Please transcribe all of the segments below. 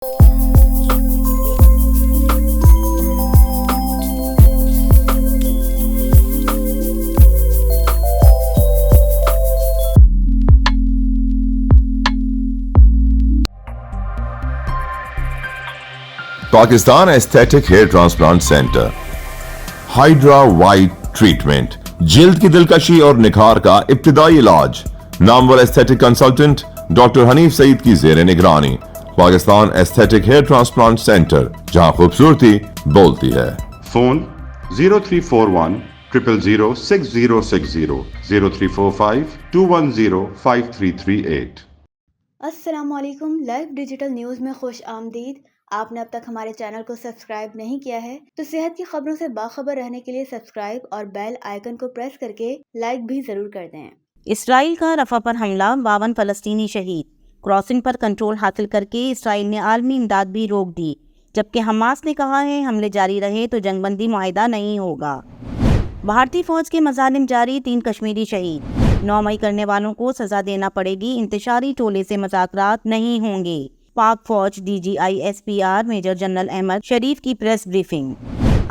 Pakistan aesthetic hair transplant centre, hydra white treatment, جلد کی دلکشی اور نکھار کا ابتدائی علاج۔ نامور aesthetic consultant doctor Hanif Saeed کی زیر نگرانی۔ Pakistan aesthetic hair transplant centre, جہاں خوبصورتی بولتی ہے۔ فون 0341 000 6060 0345 210 5338۔ السلام علیکم، لائیو ڈیجیٹل نیوز میں خوش آمدید۔ آپ نے اب تک ہمارے چینل کو سبسکرائب نہیں کیا ہے تو صحت کی خبروں سے باخبر رہنے کے لیے سبسکرائب اور بیل آئیکن کو پریس کر کے لائک بھی ضرور کر دیں۔ اسرائیل کا رفح پر حملہ، 52 فلسطینی شہید۔ کراسنگ پر کنٹرول حاصل کر کے اسرائیل نے عالمی امداد بھی روک دی، جبکہ حماس نے کہا ہے حملے جاری رہے تو جنگ بندی معاہدہ نہیں ہوگا۔ بھارتی فوج کے مظالم جاری، 3 کشمیری شہید۔ 9 مئی کرنے والوں کو سزا دینا پڑے گی، انتشاری ٹولے سے مذاکرات نہیں ہوں گے۔ پاک فوج D G I S P R major general Ahmed Sharif کی پریس بریفنگ۔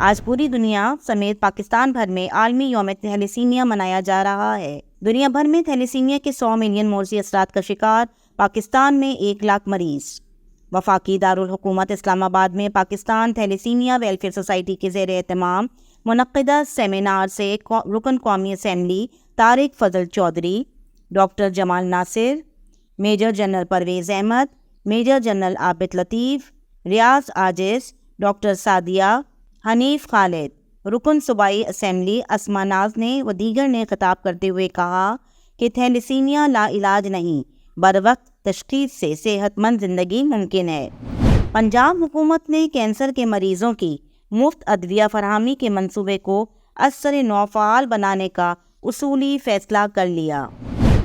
آج پوری دنیا سمیت پاکستان بھر میں عالمی یوم تھیلیسیمیا منایا جا رہا ہے۔ دنیا بھر میں تھیلیسیمیا کے 100 ملین مورثی اثرات کا شکار، پاکستان میں 1 لاکھ مریض۔ وفاقی دارالحکومت اسلام آباد میں پاکستان تھیلیسیمیا ویلفیئر سوسائٹی کے زیر اہتمام منعقدہ سیمینار سے رکن قومی assembly Tariq Fazal Chaudhry, doctor Jamal Nasir, major general Pervez Ahmed, major general Abid Latif, Riaz Ajiz, doctor Sadia, Hanif خالد، رکن صوبائی اسمبلی اسما ناز نے و دیگر نے خطاب کرتے ہوئے کہا کہ تھیلیسیمیا لا علاج نہیں، بروقت تشخیص سے صحت مند زندگی ممکن ہے۔ پنجاب حکومت نے کینسر کے مریضوں کی مفت ادویہ فراہمی کے منصوبے کو ازسر نو فعال بنانے کا اصولی فیصلہ کر لیا۔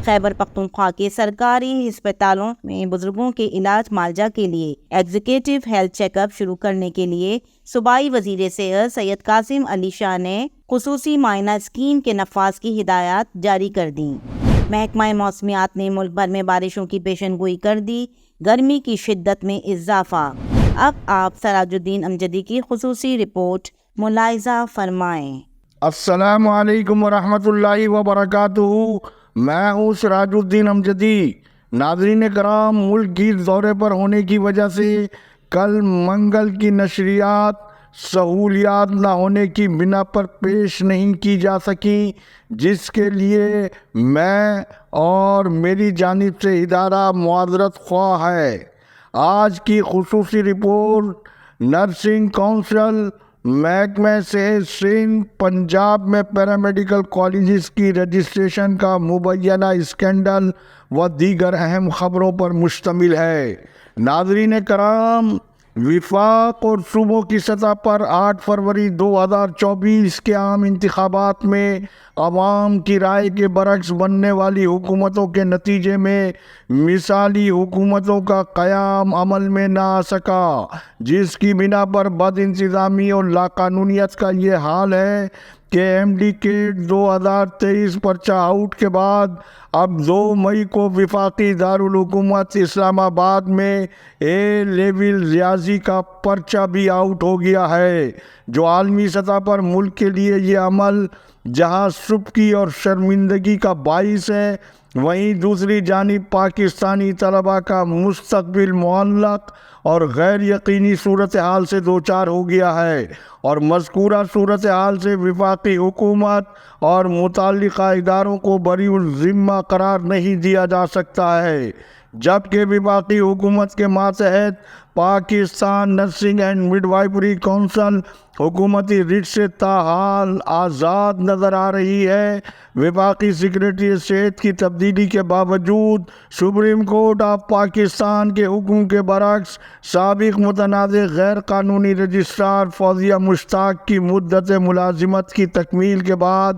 خیبر پختونخوا کے سرکاری ہسپتالوں میں بزرگوں کے علاج معالجہ کے لیے ایگزیکٹو ہیلتھ چیک اپ شروع کرنے کے لیے صوبائی وزیر صحت سید قاسم علی شاہ نے خصوصی معائنہ اسکیم کے نفاذ کی ہدایات جاری کر دیں۔ محکمہ موسمیات نے ملک بھر میں بارشوں کی پیشن گوئی کر دی، گرمی کی شدت میں اضافہ۔ اب آپ سراج الدین امجدی کی خصوصی رپورٹ ملاحظہ فرمائیں۔ السلام علیکم ورحمۃ اللہ وبرکاتہ۔ میں ہوں سراج الدین امجدی۔ ناظرین کرام، ملک کی دورے پر ہونے کی وجہ سے کل منگل کی نشریات سہولیات نہ ہونے کی بنا پر پیش نہیں کی جا سکیں، جس کے لیے میں اور میری جانب سے ادارہ معذرت خواہ ہے۔ آج کی خصوصی رپورٹ نرسنگ کونسل، محکمہ صحت سندھ پنجاب میں پیرامیڈیکل کالجز کی رجسٹریشن کا مبینہ اسکینڈل و دیگر اہم خبروں پر مشتمل ہے۔ ناظرین کرام، وفاق اور صوبوں کی سطح پر 8 فروری 2024 کے عام انتخابات میں عوام کی رائے کے برعکس بننے والی حکومتوں کے نتیجے میں مثالی حکومتوں کا قیام عمل میں نہ آ سکا، جس کی بنا پر بد انتظامی اور لاقانونیت کا یہ حال ہے کہ ایم ڈی کیٹ 2023 پرچہ آؤٹ کے بعد اب 2 مئی کو وفاقی دارالحکومت اسلام آباد میں اے لیول ریاضی کا پرچہ بھی آؤٹ ہو گیا ہے، جو عالمی سطح پر ملک کے لیے یہ عمل جہاں سبکی اور شرمندگی کا باعث ہے، وہیں دوسری جانب پاکستانی طلباء کا مستقبل معلق اور غیر یقینی صورتحال سے دوچار ہو گیا ہے، اور مذکورہ صورتحال سے وفاقی حکومت اور متعلقہ اداروں کو بری الذمہ قرار نہیں دیا جا سکتا ہے، جبکہ وفاقی حکومت کے ماتحت Pakistan nursing and midwifery council حکومتی ریٹ سے تاحال آزاد نظر آ رہی ہے۔ وفاقی سیکریٹری اسٹیٹ کی تبدیلی کے باوجود سپریم کورٹ آف پاکستان کے حکم کے برعکس سابق متنازع غیر قانونی رجسٹرار فوزیہ مشتاق کی مدت ملازمت کی تکمیل کے بعد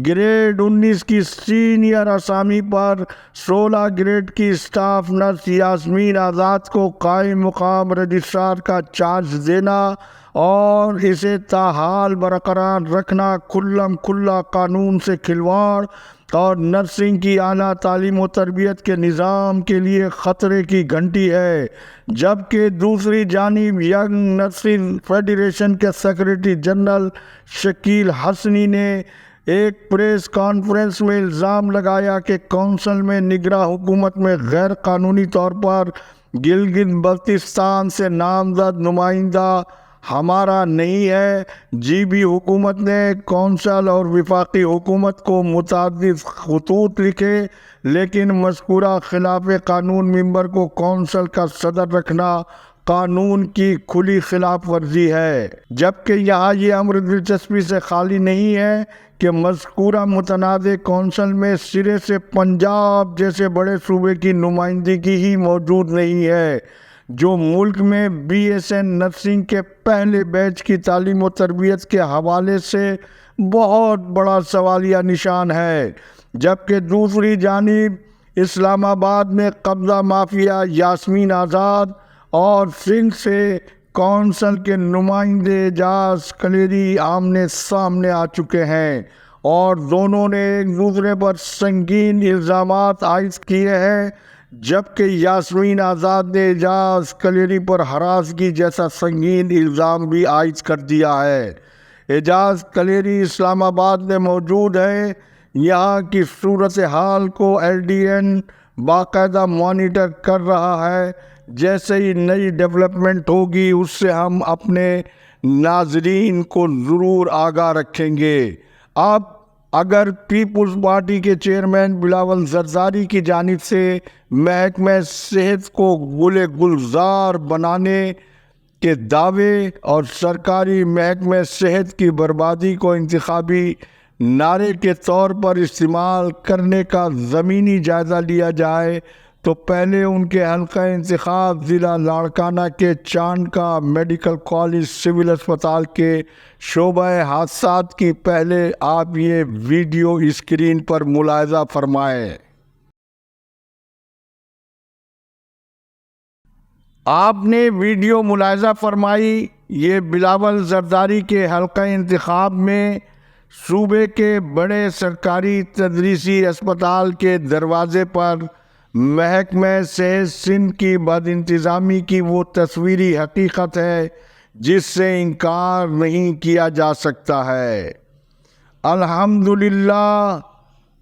گریڈ 19 کی سینئر اسامی پر 16 گریڈ کی اسٹاف نرس یاسمین آزاد کو قائم مقام رجسٹرار کا چارج دینا اور اسے تاحال برقرار رکھنا کھلم کھلا قانون سے کھلواڑ اور نرسنگ کی اعلیٰ تعلیم و تربیت کے نظام کے لیے خطرے کی گھنٹی ہے، جبکہ دوسری جانب ینگ نرسنگ فیڈریشن کے سیکرٹری جنرل شکیل حسنی نے ایک پریس کانفرنس میں الزام لگایا کہ کونسل میں نگراں حکومت میں غیر قانونی طور پر گلگت بلتستان سے نامزد نمائندہ ہمارا نہیں ہے۔ جی بی حکومت نے کونسل اور وفاقی حکومت کو متعدد خطوط لکھے، لیکن مذکورہ خلاف قانون ممبر کو کونسل کا صدر رکھنا قانون کی کھلی خلاف ورزی ہے، جبکہ یہاں یہ امر دلچسپی سے خالی نہیں ہے کہ مذکورہ متنازع کونسل میں سرے سے پنجاب جیسے بڑے صوبے کی نمائندگی ہی موجود نہیں ہے، جو ملک میں بی ایس این نرسنگ کے پہلے بیچ کی تعلیم و تربیت کے حوالے سے بہت بڑا سوالیہ نشان ہے، جبکہ دوسری جانب اسلام آباد میں قبضہ مافیا یاسمین آزاد اور سندھ سے کونسل کے نمائندے اعجاز کلیری آمنے سامنے آ چکے ہیں اور دونوں نے ایک دوسرے پر سنگین الزامات عائد کیے ہیں، جبکہ یاسمین آزاد نے اعجاز کلیری پر ہراسگی جیسا سنگین الزام بھی عائد کر دیا ہے۔ اعجاز کلیری اسلام آباد میں موجود ہے، یہاں کی صورتحال کو ایل ڈی این باقاعدہ مانیٹر کر رہا ہے، جیسے ہی نئی ڈیولپمنٹ ہوگی اس سے ہم اپنے ناظرین کو ضرور آگاہ رکھیں گے۔ اب اگر پیپلز پارٹی کے چیئرمین بلاول زرداری کی جانب سے محکمہ صحت کو گل گلزار بنانے کے دعوے اور سرکاری محکمہ صحت کی بربادی کو انتخابی نعرے کے طور پر استعمال کرنے کا زمینی جائزہ لیا جائے تو پہلے ان کے حلقہ انتخاب ضلع لاڑکانہ کے چاند کا میڈیکل کالج سول اسپتال کے شعبہ حادثات کی پہلے آپ یہ ویڈیو اسکرین پر ملاحظہ فرمائیں۔ آپ نے ویڈیو ملاحظہ فرمائی، یہ بلاول زرداری کے حلقہ انتخاب میں صوبے کے بڑے سرکاری تدریسی اسپتال کے دروازے پر محکمہ صحت سندھ کی بد انتظامی کی وہ تصویری حقیقت ہے جس سے انکار نہیں کیا جا سکتا ہے۔ الحمدللہ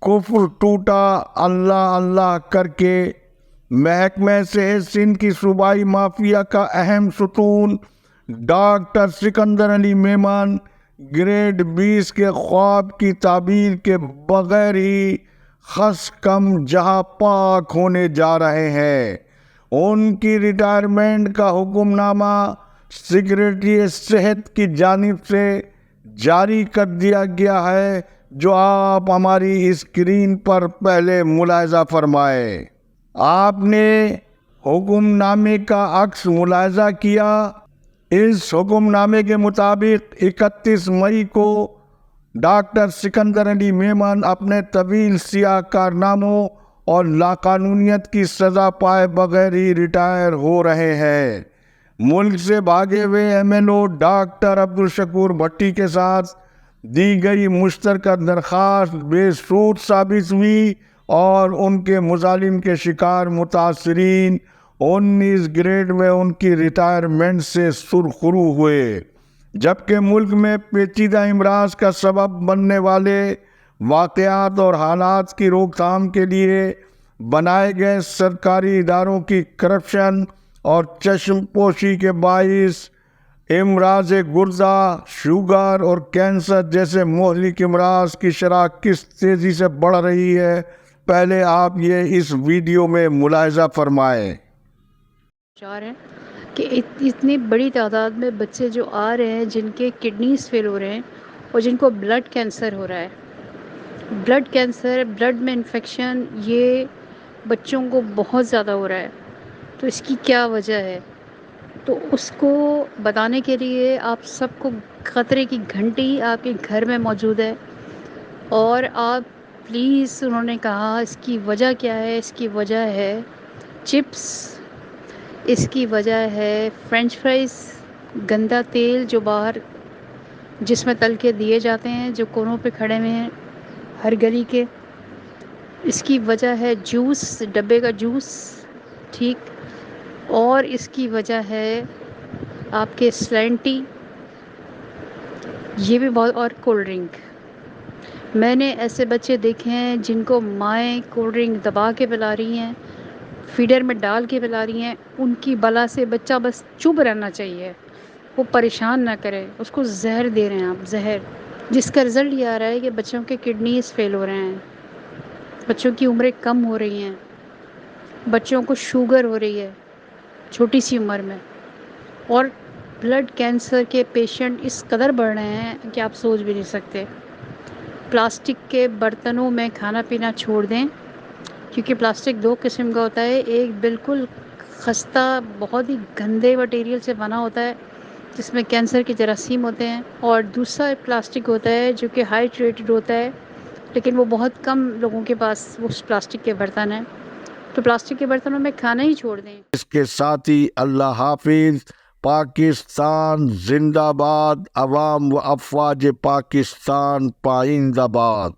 کفر ٹوٹا اللہ اللہ کر کے محکمہ صحت سندھ کی صوبائی مافیا کا اہم ستون ڈاکٹر سکندر علی میمن گریڈ 20 کے خواب کی تعبیر کے بغیر ہی خس کم جہاں پاک ہونے جا رہے ہیں۔ ان کی ریٹائرمنٹ کا حکم نامہ سیکرٹری صحت کی جانب سے جاری کر دیا گیا ہے، جو آپ ہماری اسکرین پر پہلے ملاحظہ فرمائے۔ آپ نے حکم نامے کا عکس ملاحظہ کیا۔ اس حکم نامے کے مطابق 31 مئی کو ڈاکٹر سکندر علی میمن اپنے طویل سیاہ کارناموں اور لاقانونیت کی سزا پائے بغیر ہی ریٹائر ہو رہے ہیں۔ ملک سے بھاگے ہوئے M L O doctor Abdul Shakoor Bhatti کے ساتھ دی گئی مشترکہ درخواست بے سود ثابت ہوئی اور ان کے مظالم کے شکار متاثرین 19 گریڈ میں ان کی ریٹائرمنٹ سے سرخرو ہوئے، جبکہ ملک میں پیچیدہ امراض کا سبب بننے والے واقعات اور حالات کی روک تھام کے لیے بنائے گئے سرکاری اداروں کی کرپشن اور چشم پوشی کے باعث امراض گردہ، شوگر اور کینسر جیسے مہلک امراض کی شرح کس تیزی سے بڑھ رہی ہے، پہلے آپ یہ اس ویڈیو میں ملاحظہ فرمائیں۔ کہ اتنی بڑی تعداد میں بچے جو آ رہے ہیں جن کے کڈنیز فیل ہو رہے ہیں اور جن کو بلڈ کینسر ہو رہا ہے، بلڈ کینسر، بلڈ میں انفیکشن، یہ بچوں کو بہت زیادہ ہو رہا ہے، تو اس کی کیا وجہ ہے؟ تو اس کو بتانے کے لیے آپ سب کو خطرے کی گھنٹی آپ کے گھر میں موجود ہے، اور آپ پلیز، انہوں نے کہا اس کی وجہ کیا ہے؟ اس کی وجہ ہے چپس، اس کی وجہ ہے فرینچ فرائز، گندا تیل جو باہر جس میں تل کے دیے جاتے ہیں، جو کونوں پہ کھڑے ہوئے ہیں ہر گلی کے، اس کی وجہ ہے جوس، ڈبے کا جوس، ٹھیک، اور اس کی وجہ ہے آپ کے سلینٹی، یہ بھی بہت، اور کولڈ ڈرنک۔ میں نے ایسے بچے دیکھے ہیں جن کو مائیں کولڈ ڈرنک دبا کے پلا رہی ہیں، فیڈر میں ڈال کے پلا رہی ہیں، ان کی بلا سے بچہ بس چپ رہنا چاہیے، وہ پریشان نہ کرے، اس کو زہر دے رہے ہیں آپ، زہر، جس کا رزلٹ یہ آ رہا ہے کہ بچوں کے کڈنیز فیل ہو رہے ہیں، بچوں کی عمریں کم ہو رہی ہیں، بچوں کو شوگر ہو رہی ہے چھوٹی سی عمر میں، اور بلڈ کینسر کے پیشنٹ اس قدر بڑھ رہے ہیں کہ آپ سوچ بھی نہیں سکتے۔ پلاسٹک کے برتنوں میں کھانا پینا چھوڑ دیں، کیونکہ پلاسٹک دو قسم کا ہوتا ہے، ایک بالکل خستہ بہت ہی گندے مٹیریل سے بنا ہوتا ہے جس میں کینسر کے جراثیم ہوتے ہیں، اور دوسرا پلاسٹک ہوتا ہے جو کہ ہائیڈریٹڈ ہوتا ہے، لیکن وہ بہت کم لوگوں کے پاس اس پلاسٹک کے برتن ہیں، تو پلاسٹک کے برتنوں میں کھانا ہی چھوڑ دیں۔ اس کے ساتھ ہی اللہ حافظ۔ پاکستان زندہ باد، عوام و افواج پاکستان پائندہ باد۔